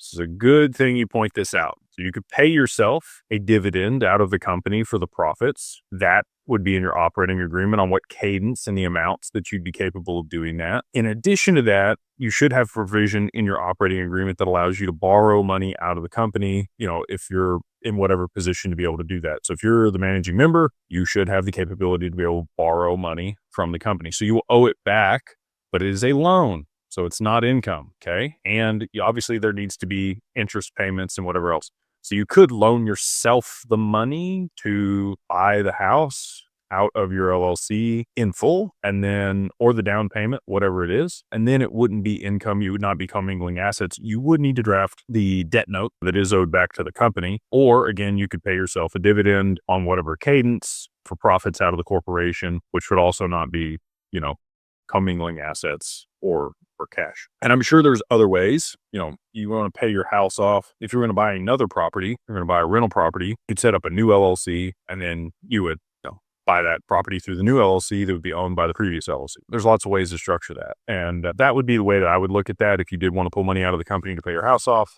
This is a good thing you point this out. So you could pay yourself a dividend out of the company for the profits. That would be in your operating agreement on what cadence and the amounts that you'd be capable of doing that. In addition to that, you should have provision in your operating agreement that allows you to borrow money out of the company, if you're in whatever position to be able to do that. So if you're the managing member, you should have the capability to be able to borrow money from the company. So you will owe it back, but it is a loan. So it's not income. Okay. And obviously there needs to be interest payments and whatever else. So you could loan yourself the money to buy the house out of your LLC in full, and then, or the down payment, whatever it is. And then it wouldn't be income. You would not be commingling assets. You would need to draft the debt note that is owed back to the company. Or again, you could pay yourself a dividend on whatever cadence for profits out of the corporation, which would also not be, commingling assets or cash. And I'm sure there's other ways. You want to pay your house off. If you're going to buy another property, you're going to buy a rental property, you'd set up a new LLC, and then you would buy that property through the new LLC that would be owned by the previous LLC. There's lots of ways to structure that. And that would be the way that I would look at that if you did want to pull money out of the company to pay your house off.